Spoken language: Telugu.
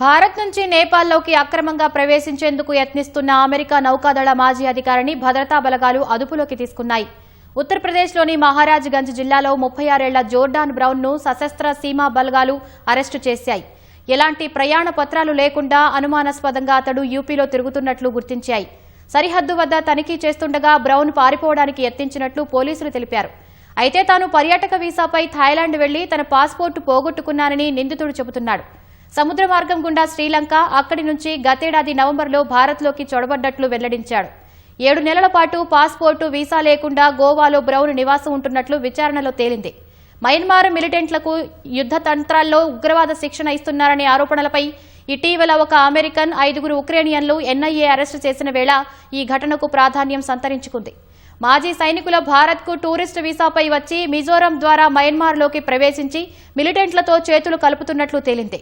భారత్ నుంచి నేపాల్లోకి అక్రమంగా ప్రవేశించేందుకు యత్నిస్తున్న అమెరికా నౌకాదళ మాజీ అధికారిని భద్రతా బలగాలు అదుపులోకి తీసుకున్నాయి. ఉత్తరప్రదేశ్లోని మహారాజ్గంజ్ జిల్లాలో 36 ఏళ్ల జోర్డాన్ బ్రౌన్ను సశస్త్ర సీమా బలగాలు అరెస్టు చేశాయి. ఎలాంటి ప్రయాణ పత్రాలు లేకుండా అనుమానాస్పదంగా అతడు యూపీలో తిరుగుతున్నట్లు గుర్తించాయి. సరిహద్దు వద్ద తనిఖీ చేస్తుండగా బ్రౌన్ పారిపోవడానికి యత్నించినట్లు పోలీసులు తెలిపారు. అయితే తాను పర్యాటక వీసాపై థాయిలాండ్ వెళ్లి తన పాస్పోర్టు పోగొట్టుకున్నానని నిందితుడు చెబుతున్నాడు. సముద్ర మార్గం గుండా శ్రీలంక, అక్కడి నుంచి గతేడాది నవంబర్లో భారత్లోకి చొరబడ్డట్లు వెల్లడించాడు. 7 నెలల పాటు పాస్పోర్టు, వీసా లేకుండా గోవాలో బ్రౌన్ నివాసం ఉంటున్నట్లు విచారణలో తేలింది. మయన్మార్ మిలిటెంట్లకు యుద్ధ తంత్రాల్లో ఉగ్రవాద శిక్షణ ఇస్తున్నారనే ఆరోపణలపై ఇటీవల ఒక అమెరికన్, 5 ఉక్రేనియన్లు ఎన్ఐఏ అరెస్టు చేసిన వేళ ఈ ఘటనకు ప్రాధాన్యం సంతరించుకుంది. మాజీ సైనికుల భారత్కు టూరిస్టు వీసాపై వచ్చి మిజోరం ద్వారా మయన్మార్లోకి ప్రవేశించి మిలిటెంట్లతో చేతులు కలుపుతున్నట్లు తేలింది.